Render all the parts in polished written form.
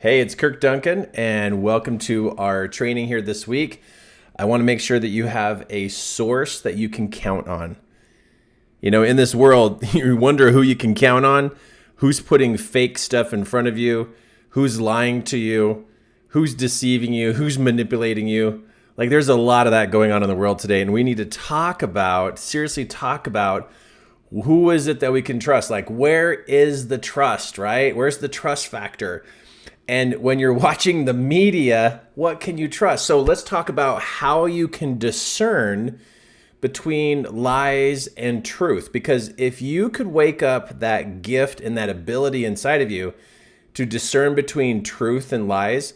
Hey, it's Kirk Duncan, and welcome to our training here this week. I want to make sure that you have a source that you can count on. You know, in this world, you wonder who you can count on, who's putting fake stuff in front of you, who's lying to you, who's deceiving you, who's manipulating you. Like, there's a lot of that going on in the world today, and we need to seriously talk about who is it that we can trust? Like, where is the trust, right? Where's the trust factor? And when you're watching the media, what can you trust? So let's talk about how you can discern between lies and truth. Because if you could wake up that gift and that ability inside of you to discern between truth and lies,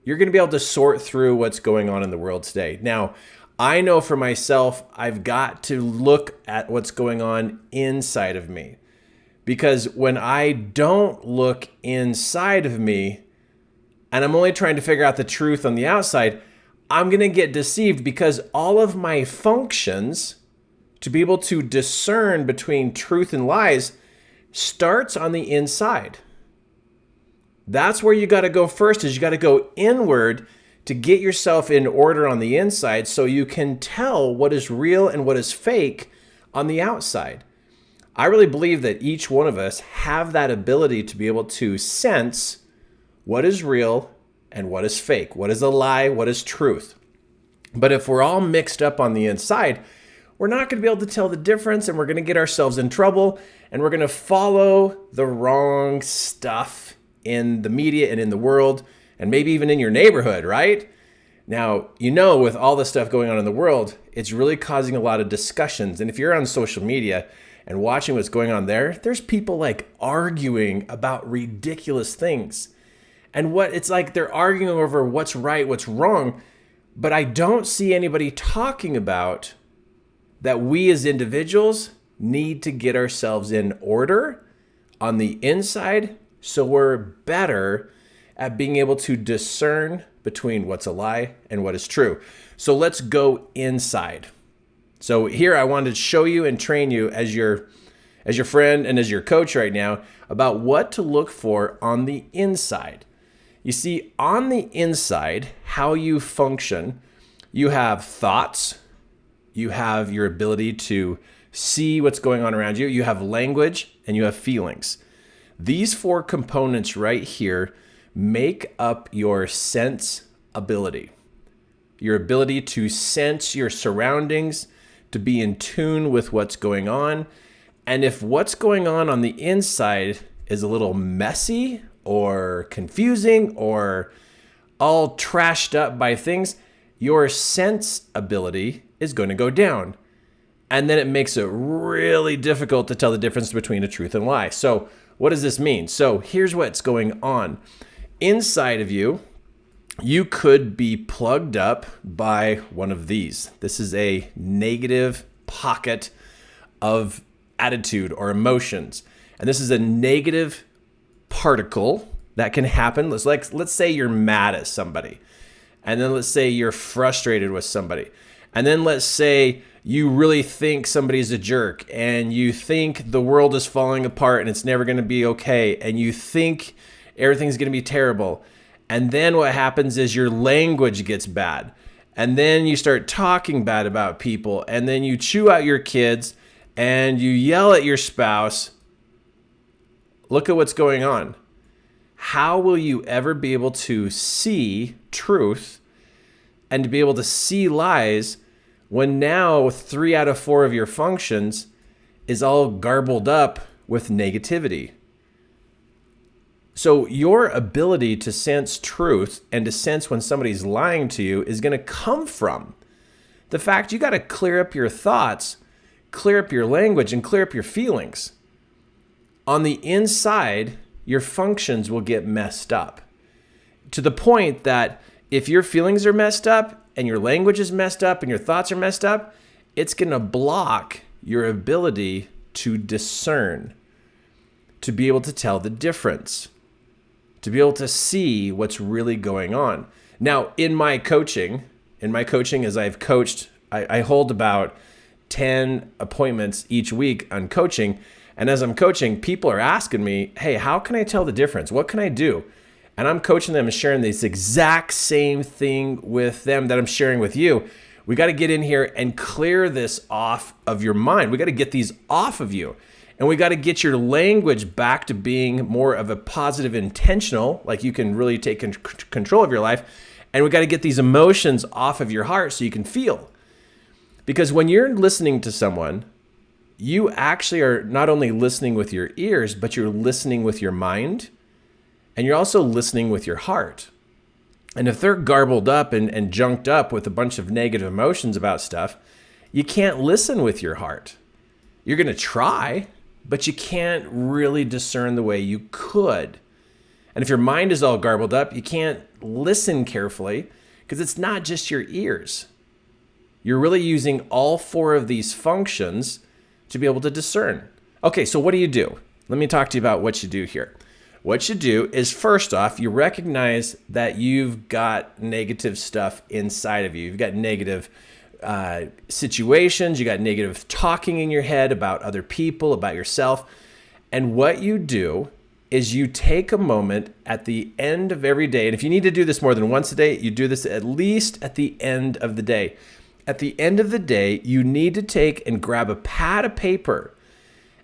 you're going to be able to sort through what's going on in the world today. Now, I know for myself, I've got to look at what's going on inside of me. Because when I don't look inside of me and I'm only trying to figure out the truth on the outside, I'm going to get deceived because all of my functions to be able to discern between truth and lies starts on the inside. That's where you got to go first, is you got to go inward to get yourself in order on the inside so you can tell what is real and what is fake on the outside. I really believe that each one of us have that ability to be able to sense what is real and what is fake, what is a lie, what is truth. But if we're all mixed up on the inside, we're not going to be able to tell the difference, and we're going to get ourselves in trouble, and we're going to follow the wrong stuff in the media and in the world, and maybe even in your neighborhood, right? Now, you know, with all the stuff going on in the world, it's really causing a lot of discussions. And if you're on social media and watching what's going on there's people like arguing about ridiculous things. And it's like they're arguing over what's right, what's wrong. But I don't see anybody talking about that we as individuals need to get ourselves in order on the inside so we're better at being able to discern between what's a lie and what is true. So let's go inside. So here I wanted to show you and train you as your friend and as your coach right now about what to look for on the inside. You see, on the inside, how you function, you have thoughts, you have your ability to see what's going on around you, you have language, and you have feelings. These four components right here make up your sense ability. Your ability to sense your surroundings, to be in tune with what's going on. And if what's going on the inside is a little messy or confusing or all trashed up by things, your sense ability is going to go down. And then it makes it really difficult to tell the difference between a truth and lie. So what does this mean? So here's what's going on. Inside of you, you could be plugged up by one of these. This is a negative pocket of attitude or emotions. And this is a negative particle that can happen. Let's say you're mad at somebody. And then let's say you're frustrated with somebody. And then let's say you really think somebody's a jerk and you think the world is falling apart and it's never going to be okay. And you think everything's going to be terrible. And then what happens is your language gets bad. And then you start talking bad about people. And then you chew out your kids and you yell at your spouse. Look at what's going on. How will you ever be able to see truth and to be able to see lies when now 3 out of 4 of your functions is all garbled up with negativity? So your ability to sense truth and to sense when somebody's lying to you is going to come from the fact you got to clear up your thoughts, clear up your language, and clear up your feelings. On the inside, your functions will get messed up to the point that if your feelings are messed up and your language is messed up and your thoughts are messed up, it's going to block your ability to discern, to be able to tell the difference, to be able to see what's really going on. Now, in my coaching, as I've coached, I hold about 10 appointments each week on coaching. And as I'm coaching, people are asking me, hey, how can I tell the difference? What can I do? and I'm coaching them and sharing this exact same thing with them that I'm sharing with you. We got to get in here and clear this off of your mind. We got to get these off of you. And we got to get your language back to being more of a positive intentional, like you can really take control of your life. And we got to get these emotions off of your heart so you can feel. Because when you're listening to someone, you actually are not only listening with your ears, but you're listening with your mind. And you're also listening with your heart. And if they're garbled up and junked up with a bunch of negative emotions about stuff, you can't listen with your heart. You're going to try, but you can't really discern the way you could. And if your mind is all garbled up, you can't listen carefully because it's not just your ears. You're really using all four of these functions to be able to discern. Okay, so what do you do? Let me talk to you about what you do here. What you do is, first off, you recognize that you've got negative stuff inside of you. You've got negative situations. You got negative talking in your head about other people, about yourself. And what you do is you take a moment at the end of every day. And if you need to do this more than once a day, you do this at least at the end of the day. At the end of the day, you need to take and grab a pad of paper.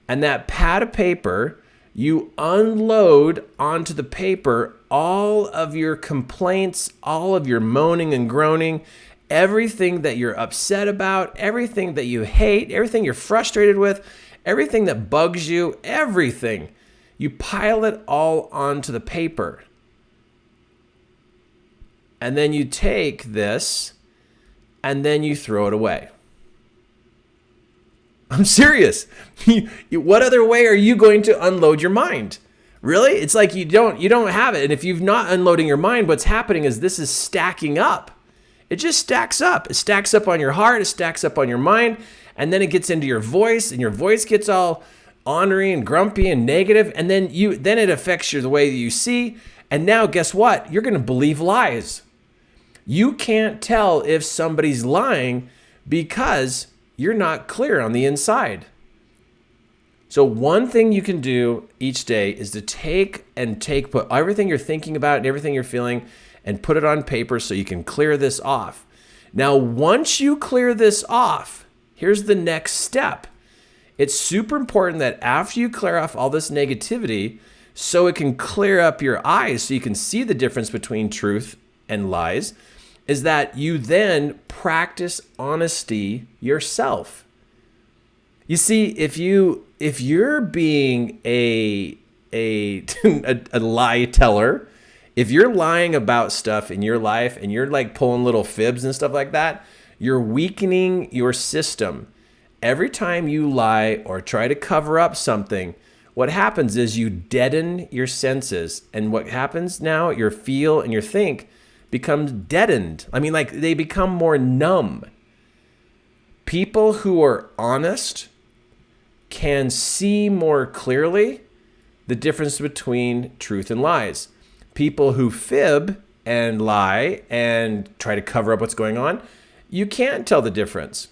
And that pad of paper, you unload onto the paper all of your complaints, all of your moaning and groaning, everything that you're upset about, everything that you hate, everything you're frustrated with, everything that bugs you, everything. You pile it all onto the paper. And then you take this and then you throw it away. I'm serious. What other way are you going to unload your mind? Really? It's like you don't have it. And if you've not unloading your mind, what's happening is this is stacking up. It just stacks up. It stacks up on your heart. It stacks up on your mind. And then it gets into your voice, and your voice gets all ornery and grumpy and negative. And then it affects the way that you see. And now guess what? You're going to believe lies. You can't tell if somebody's lying because you're not clear on the inside. So one thing you can do each day is to put everything you're thinking about and everything you're feeling and put it on paper so you can clear this off. Now, once you clear this off, here's the next step. It's super important that after you clear off all this negativity, so it can clear up your eyes so you can see the difference between truth and lies, is that you then practice honesty yourself. You see, if you're being a lie teller, if you're lying about stuff in your life and you're like pulling little fibs and stuff like that, you're weakening your system. Every time you lie or try to cover up something, what happens is you deaden your senses. And what happens now, your feel and your think becomes deadened. I mean, like they become more numb. People who are honest can see more clearly the difference between truth and lies. People who fib and lie and try to cover up what's going on, you can't tell the difference.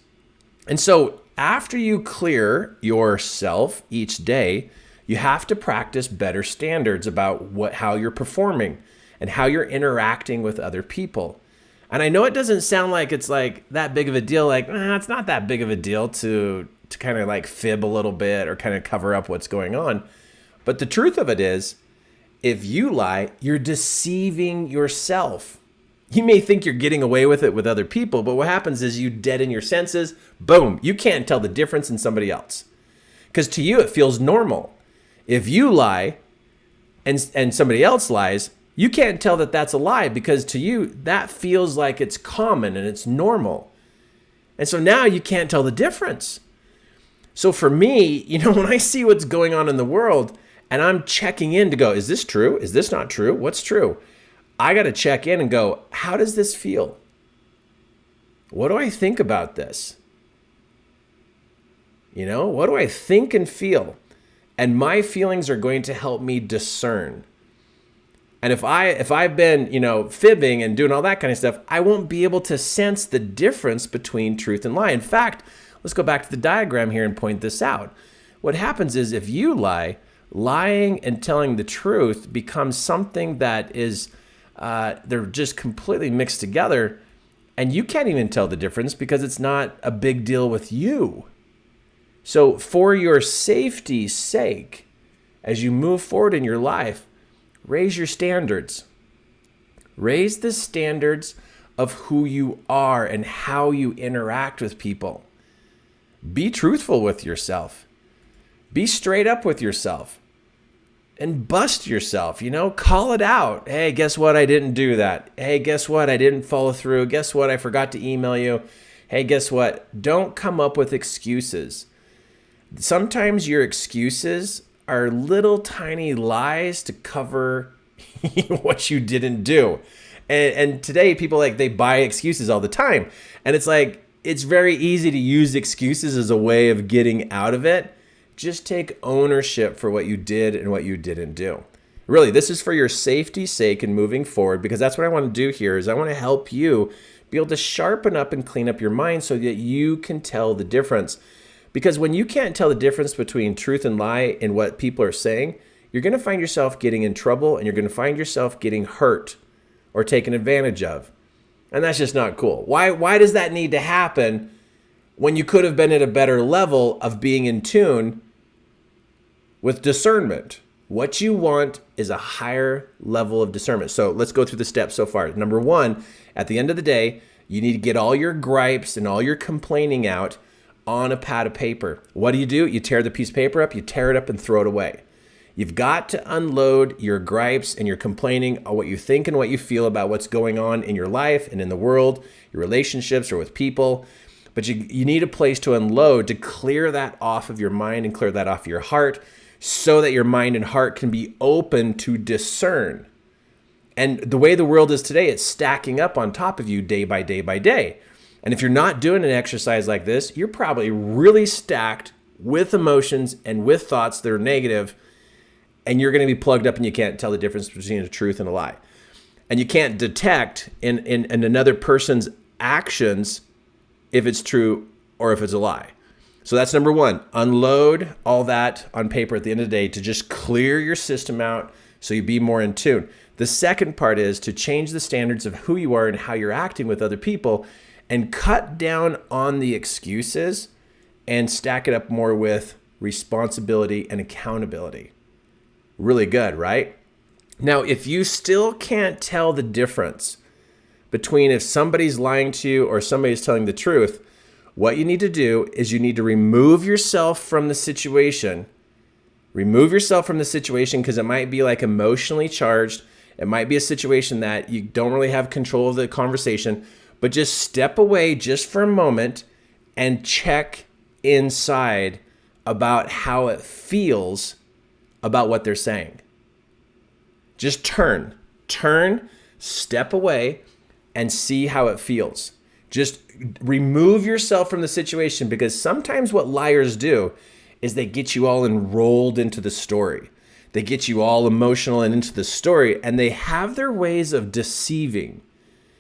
And so after you clear yourself each day, you have to practice better standards about how you're performing and how you're interacting with other people. And I know it doesn't sound like it's like that big of a deal, like it's not that big of a deal to kind of like fib a little bit or kind of cover up what's going on. But the truth of it is, if you lie, you're deceiving yourself. You may think you're getting away with it with other people, but what happens is you deaden your senses. Boom, you can't tell the difference in somebody else. Because to you, it feels normal. If you lie and somebody else lies, you can't tell that that's a lie because to you, that feels like it's common and it's normal. And so now you can't tell the difference. So for me, when I see what's going on in the world and I'm checking in to go, is this true? Is this not true? What's true? I got to check in and go, how does this feel? What do I think about this? What do I think and feel? And my feelings are going to help me discern. And if I've been, fibbing and doing all that kind of stuff, I won't be able to sense the difference between truth and lie. In fact, let's go back to the diagram here and point this out. What happens is if you lie, lying and telling the truth becomes something that is, they're just completely mixed together, and you can't even tell the difference because it's not a big deal with you. So for your safety's sake, as you move forward in your life, raise your standards. Raise the standards of who you are and how you interact with people. Be truthful with yourself. Be straight up with yourself. And bust yourself, call it out. Hey, guess what? I didn't do that. Hey, guess what? I didn't follow through. Guess what? I forgot to email you. Hey, guess what? Don't come up with excuses. Sometimes your excuses are little tiny lies to cover what you didn't do. And today people they buy excuses all the time. And it's very easy to use excuses as a way of getting out of it. Just take ownership for what you did and what you didn't do. Really, this is for your safety's sake and moving forward, because that's what I want to do here is I want to help you be able to sharpen up and clean up your mind so that you can tell the difference. Because when you can't tell the difference between truth and lie and what people are saying, you're going to find yourself getting in trouble and you're going to find yourself getting hurt or taken advantage of. And that's just not cool. Why does that need to happen when you could have been at a better level of being in tune with discernment? What you want is a higher level of discernment. So let's go through the steps so far. Number one, at the end of the day, you need to get all your gripes and all your complaining out on a pad of paper. What do? You tear the piece of paper up, you tear it up and throw it away. You've got to unload your gripes and your complaining on what you think and what you feel about what's going on in your life and in the world, your relationships or with people. But you need a place to unload, to clear that off of your mind and clear that off your heart so that your mind and heart can be open to discern. And the way the world is today, it's stacking up on top of you day by day by day. And if you're not doing an exercise like this, you're probably really stacked with emotions and with thoughts that are negative, and you're going to be plugged up and you can't tell the difference between a truth and a lie. And you can't detect in another person's actions if it's true or if it's a lie. So that's number one. Unload all that on paper at the end of the day to just clear your system out so you be more in tune. The second part is to change the standards of who you are and how you're acting with other people and cut down on the excuses and stack it up more with responsibility and accountability. Really good, right? Now, if you still can't tell the difference between if somebody's lying to you or somebody's telling the truth, what you need to do is you need to remove yourself from the situation. Remove yourself from the situation because it might be emotionally charged. It might be a situation that you don't really have control of the conversation, but just step away just for a moment and check inside about how it feels about what they're saying. Just turn, step away and see how it feels. Just remove yourself from the situation, because sometimes what liars do is they get you all enrolled into the story. They get you all emotional and into the story, and they have their ways of deceiving.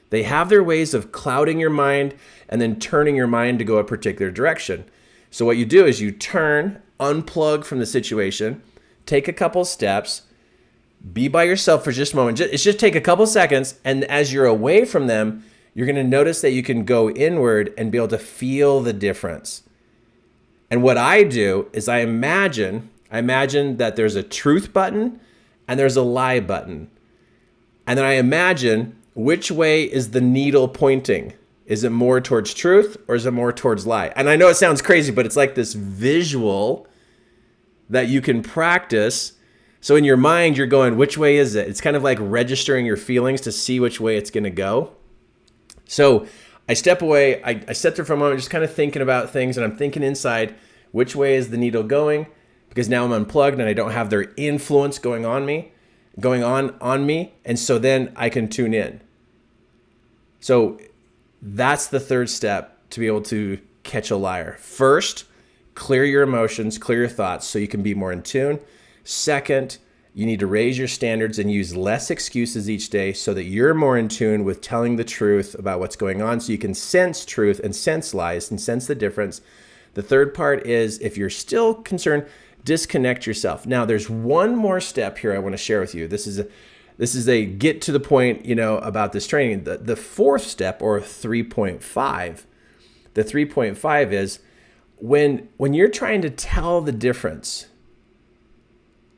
They have their ways of clouding your mind and then turning your mind to go a particular direction. So what you do is you turn, unplug from the situation, take a couple steps, be by yourself for just a moment. It's just take a couple seconds, and as you're away from them, you're going to notice that you can go inward and be able to feel the difference. And what I do is I imagine that there's a truth button and there's a lie button. And then I imagine which way is the needle pointing. Is it more towards truth or is it more towards lie? And I know it sounds crazy, but it's like this visual that you can practice. So in your mind, you're going, which way is it? It's kind of like registering your feelings to see which way it's going to go. So I step away, I sit there for a moment, just kind of thinking about things, and I'm thinking inside, which way is the needle going? Because now I'm unplugged and I don't have their influence going on me. And so then I can tune in. So that's the third step to be able to catch a liar. First, clear your emotions, clear your thoughts so you can be more in tune. Second, you need to raise your standards and use less excuses each day so that you're more in tune with telling the truth about what's going on so you can sense truth and sense lies and sense the difference. The third part is if you're still concerned, disconnect yourself. Now, there's one more step here I want to share with you. This is a get to the point, about this training. The fourth step, or 3.5, the 3.5 is when you're trying to tell the difference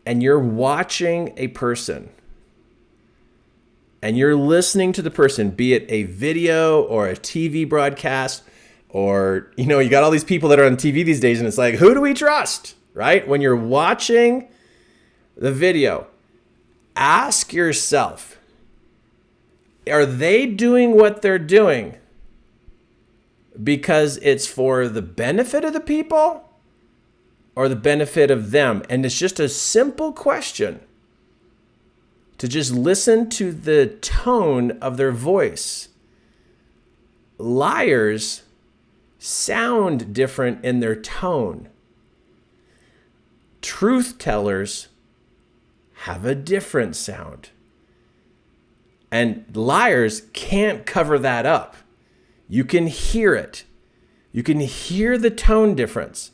and you're watching a person and you're listening to the person, be it a video or a TV broadcast, or, you got all these people that are on TV these days, and it's like, who do we trust, right? When you're watching the video, ask yourself, are they doing what they're doing because it's for the benefit of the people or the benefit of them? And it's just a simple question to just listen to the tone of their voice. Liars sound different in their tone. Truth tellers have a different sound. And liars can't cover that up. You can hear it. You can hear the tone difference.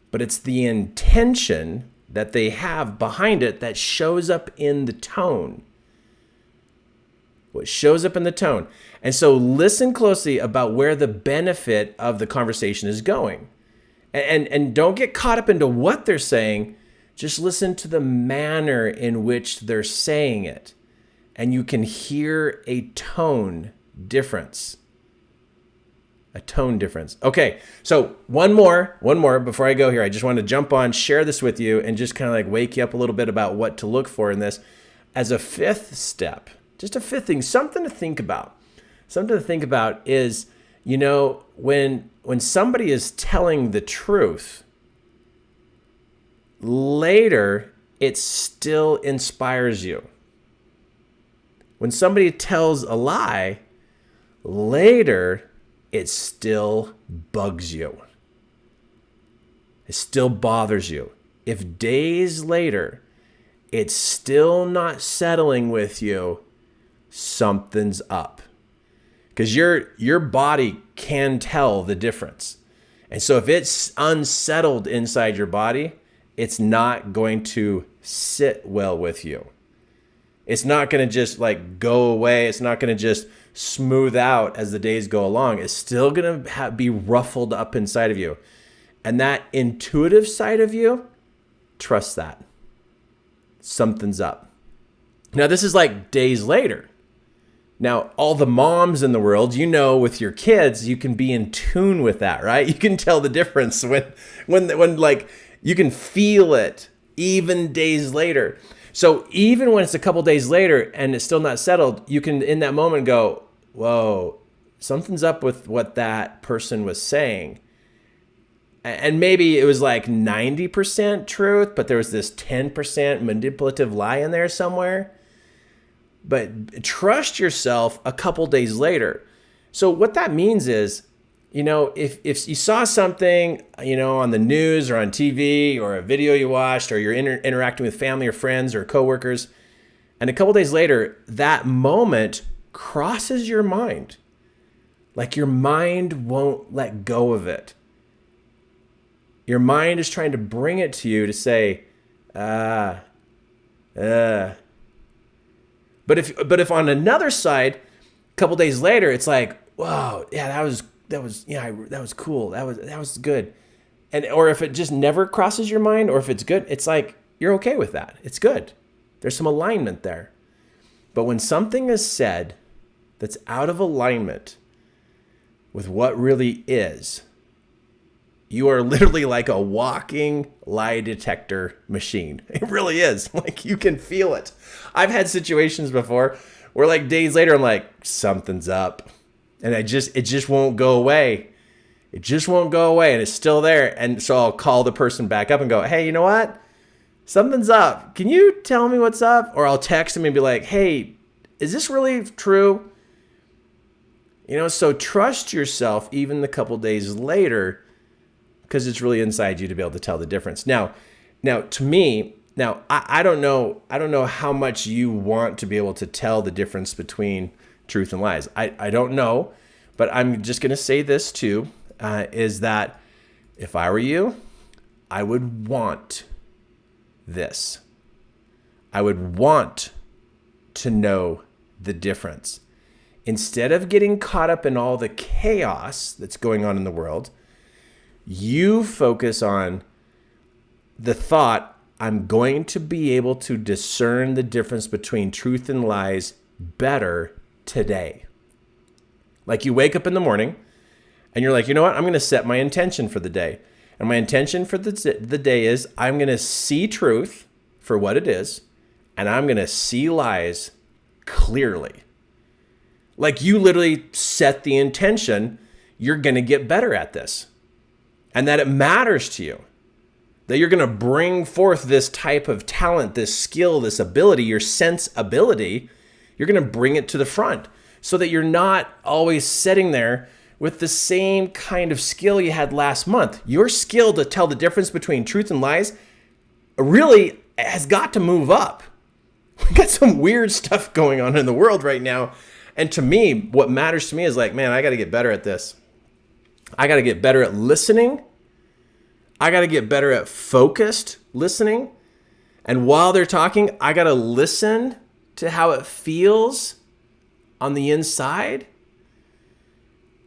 But it's the intention that they have behind it that shows up in the tone. What shows up in the tone. And so listen closely about where the benefit of the conversation is going. And don't get caught up into what they're saying. Just listen to the manner in which they're saying it. And you can hear a tone difference. A tone difference. Okay, so one more before I go here. I just want to jump on, share this with you, and just kind of like wake you up a little bit about what to look for in this. As a fifth step, just a fifth thing, something to think about. Something to think about is, when somebody is telling the truth, later it still inspires you. When somebody tells a lie, later it still bugs you. It still bothers you. If days later it's still not settling with you, something's up. Because your body can tell the difference. And so if it's unsettled inside your body, it's not going to sit well with you. It's not going to just like go away. It's not going to just smooth out as the days go along. It's still going to be ruffled up inside of you. And that intuitive side of you, trust that. Something's up. Now, this is like days later. Now, all the moms in the world, with your kids, you can be in tune with that, right? You can tell the difference when like you can feel it even days later. So even when it's a couple days later and it's still not settled, you can in that moment go, whoa, something's up with what that person was saying. And maybe it was like 90% truth, but there was this 10% manipulative lie in there somewhere. But trust yourself a couple days later. So what that means is, if you saw something, on the news or on TV or a video you watched, or you're interacting with family or friends or coworkers, and a couple days later, that moment crosses your mind. Like your mind won't let go of it. Your mind is trying to bring it to you to say, But if on another side, a couple days later, it's like, wow, yeah, that was cool. That was good. Or if it just never crosses your mind, or if it's good, it's like, you're okay with that. It's good. There's some alignment there. But when something is said that's out of alignment with what really is, you are literally like a walking lie detector machine. It really is. Like, you can feel it. I've had situations before where like days later, I'm like, something's up. And it just won't go away. It just won't go away. And it's still there. And so I'll call the person back up and go, hey, you know what? Something's up. Can you tell me what's up? Or I'll text them and be like, hey, is this really true? So trust yourself even the couple days later, because it's really inside you to be able to tell the difference. Now to me, I don't know how much you want to be able to tell the difference between truth and lies. I don't know, but I'm just going to say this too, is that if I were you, I would want this. I would want to know the difference. Instead of getting caught up in all the chaos that's going on in the world, you focus on the thought, I'm going to be able to discern the difference between truth and lies better today. Like you wake up in the morning and you're like, you know what? I'm going to set my intention for the day. And my intention for the day is I'm going to see truth for what it is, and I'm going to see lies clearly. Like you literally set the intention, you're going to get better at this. And that it matters to you. That you're going to bring forth this type of talent, this skill, this ability, your sense ability. You're going to bring it to the front so that you're not always sitting there with the same kind of skill you had last month. Your skill to tell the difference between truth and lies really has got to move up. We got some weird stuff going on in the world right now. And to me, what matters to me is like, man, I got to get better at this. I got to get better at listening. I got to get better at focused listening. And while they're talking, I got to listen to how it feels on the inside.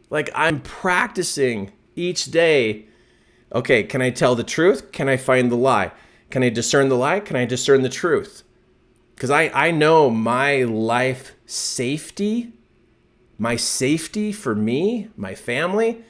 Like I'm practicing each day. Okay, can I tell the truth? Can I find the lie? Can I discern the lie? Can I discern the truth? Because I know my life safety, my safety for me, my family,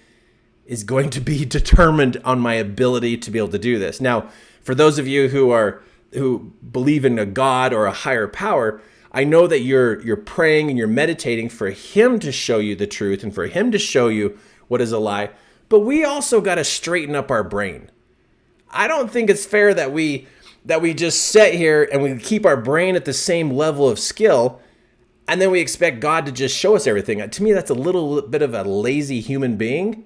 is going to be determined on my ability to be able to do this. Now, for those of you who believe in a God or a higher power, I know that you're praying and you're meditating for him to show you the truth and for him to show you what is a lie. But we also got to straighten up our brain. I don't think it's fair that we just sit here and we keep our brain at the same level of skill and then we expect God to just show us everything. To me, that's a little bit of a lazy human being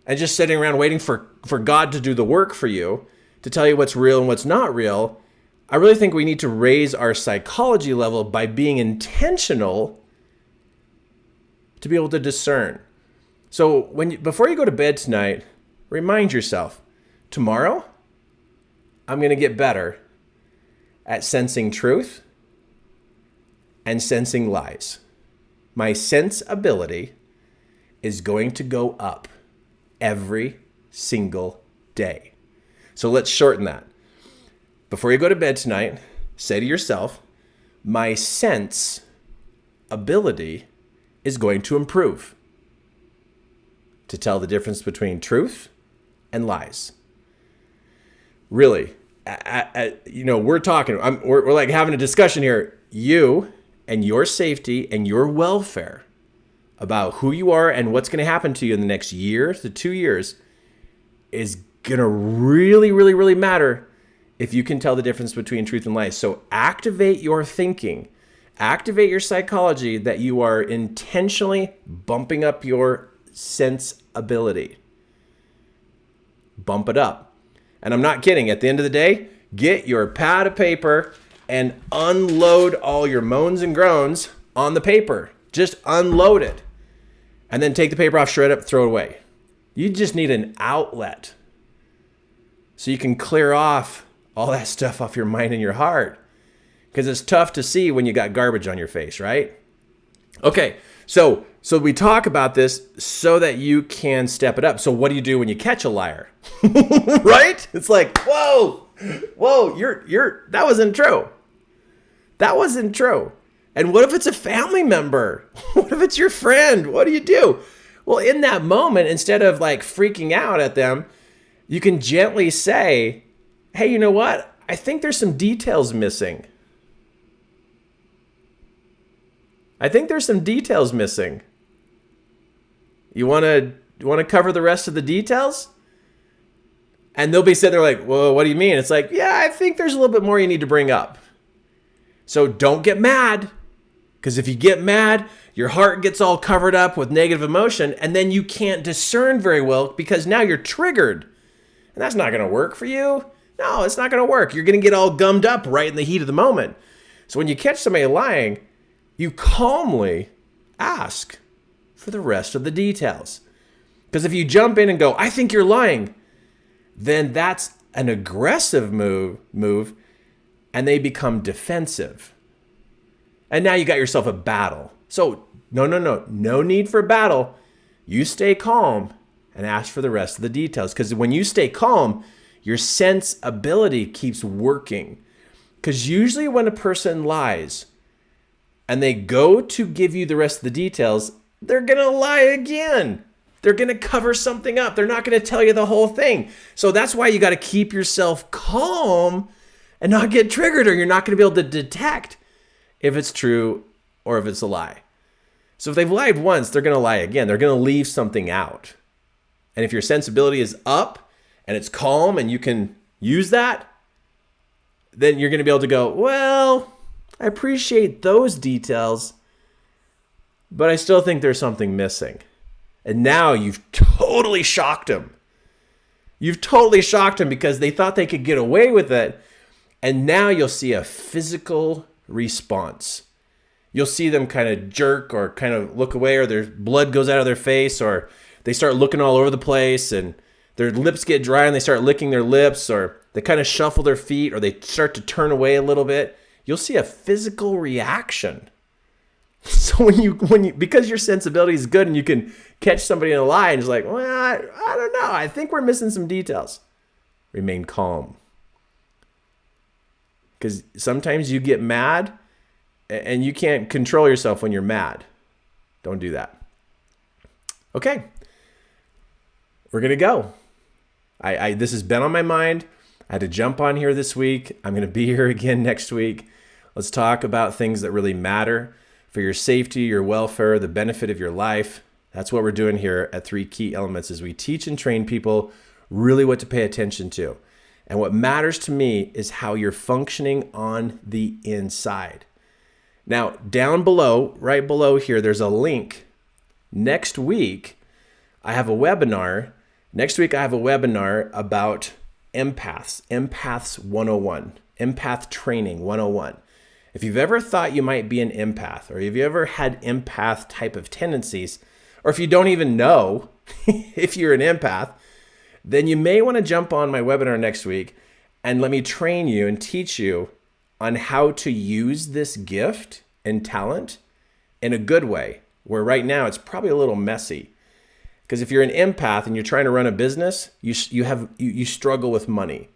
and just sitting around waiting for God to do the work for you, to tell you what's real and what's not real. I really think we need to raise our psychology level by being intentional to be able to discern. So before you go to bed tonight, remind yourself, tomorrow, I'm going to get better at sensing truth and sensing lies. My sense ability is going to go up every single day. So let's shorten that. Before you go to bed tonight, say to yourself, my sense ability is going to improve to tell the difference between truth and lies. Really, we're talking, we're like having a discussion here. You and your safety and your welfare about who you are and what's going to happen to you in the next year to 2 years is going to really, really, really matter if you can tell the difference between truth and lies. So activate your thinking, activate your psychology that you are intentionally bumping up your sense ability. Bump it up. And I'm not kidding. At the end of the day, get your pad of paper and unload all your moans and groans on the paper. Just unload it. And then take the paper off, shred it, throw it away. You just need an outlet so you can clear off all that stuff off your mind and your heart. Because it's tough to see when you got garbage on your face, right? Okay, so we talk about this so that you can step it up. So what do you do when you catch a liar? Right? It's like, whoa, that wasn't true. That wasn't true. And what if it's a family member? What if it's your friend? What do you do? Well, in that moment, instead of like freaking out at them, you can gently say, hey, you know what? I think there's some details missing. You want to cover the rest of the details? And they'll be sitting there like, well, what do you mean? It's like, yeah, I think there's a little bit more you need to bring up. So don't get mad. Because if you get mad, your heart gets all covered up with negative emotion, and then you can't discern very well because now you're triggered. And that's not going to work for you. No, it's not going to work. You're going to get all gummed up right in the heat of the moment. So when you catch somebody lying, you calmly ask for the rest of the details. Because if you jump in and go, I think you're lying, then that's an aggressive move, and they become defensive. And now you got yourself a battle. So no need for a battle. You stay calm and ask for the rest of the details. Because when you stay calm, your sensibility keeps working. Because usually when a person lies and they go to give you the rest of the details, they're going to lie again. They're going to cover something up. They're not going to tell you the whole thing. So that's why you got to keep yourself calm and not get triggered, or you're not going to be able to detect if it's true or if it's a lie. So if they've lied once, they're going to lie again. They're going to leave something out. And if your sensibility is up and it's calm and you can use that, then you're going to be able to go, well, I appreciate those details, but I still think there's something missing. And now you've totally shocked them. You've totally shocked them because they thought they could get away with it. And now you'll see a physical response. You'll see them kind of jerk or kind of look away, or their blood goes out of their face, or they start looking all over the place and their lips get dry and they start licking their lips, or they kind of shuffle their feet, or they start to turn away a little bit. You'll see a physical reaction. So when you because your sensibility is good and you can catch somebody in a lie and it's like, well, I don't know. I think we're missing some details. Remain calm. Because sometimes you get mad and you can't control yourself when you're mad. Don't do that. Okay. We're going to go. This has been on my mind. I had to jump on here this week. I'm going to be here again next week. Let's talk about things that really matter for your safety, your welfare, the benefit of your life. That's what we're doing here at 3 Key Elements, is we teach and train people really what to pay attention to. And what matters to me is how you're functioning on the inside. Now, down below, right below here, there's a link. Next week, I have a webinar. Next week, I have a webinar about Empaths 101, Empath Training 101. If you've ever thought you might be an empath, or if you ever had empath type of tendencies, or if you don't even know if you're an empath, then you may want to jump on my webinar next week and let me train you and teach you on how to use this gift and talent in a good way, where right now it's probably a little messy. Because if you're an empath and you're trying to run a business, you struggle with money.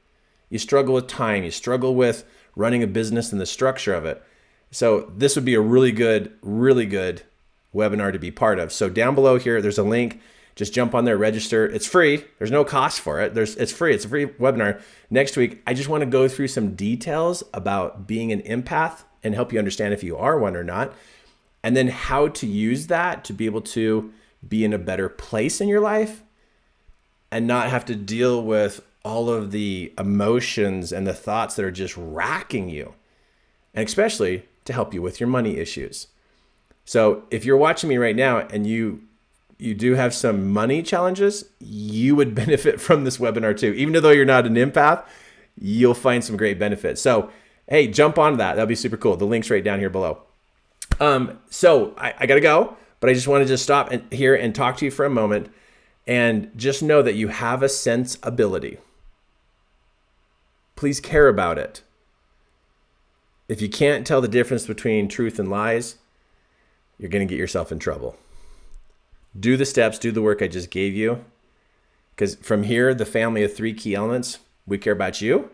You struggle with time. You struggle with running a business and the structure of it. So this would be a really good webinar to be part of. So down below here, there's a link. Just jump on there, register. It's free. There's no cost for it. It's free. It's a free webinar. Next week, I just want to go through some details about being an empath and help you understand if you are one or not, and then how to use that to be able to be in a better place in your life and not have to deal with all of the emotions and the thoughts that are just racking you, and especially to help you with your money issues. So if you're watching me right now and you do have some money challenges, you would benefit from this webinar too. Even though you're not an empath, you'll find some great benefits. So, hey, jump on that. That'll be super cool. The link's right down here below. So I got to go, but I just wanted to stop here and talk to you for a moment and just know that you have a sensibility. Please care about it. If you can't tell the difference between truth and lies, you're going to get yourself in trouble. Do the steps, do the work I just gave you. Because from here, the family of 3 Key Elements, we care about you,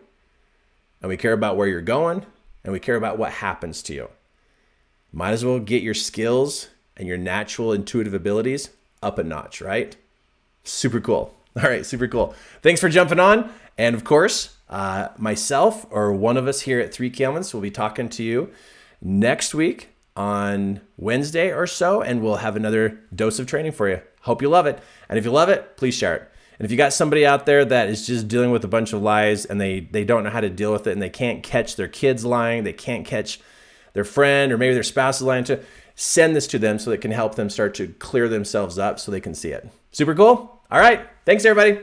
and we care about where you're going, and we care about what happens to you. Might as well get your skills and your natural intuitive abilities up a notch, right? Super cool. All right, super cool. Thanks for jumping on. And of course, myself or one of us here at 3 Key Elements will be talking to you next week on Wednesday or so, and we'll have another dose of training for you. Hope you love it. And if you love it, please share it. And if you got somebody out there that is just dealing with a bunch of lies and they don't know how to deal with it, and they can't catch their kids lying, they can't catch their friend or maybe their spouse is lying to, send this to them so it can help them start to clear themselves up so they can see it. Super cool. All right. Thanks, everybody.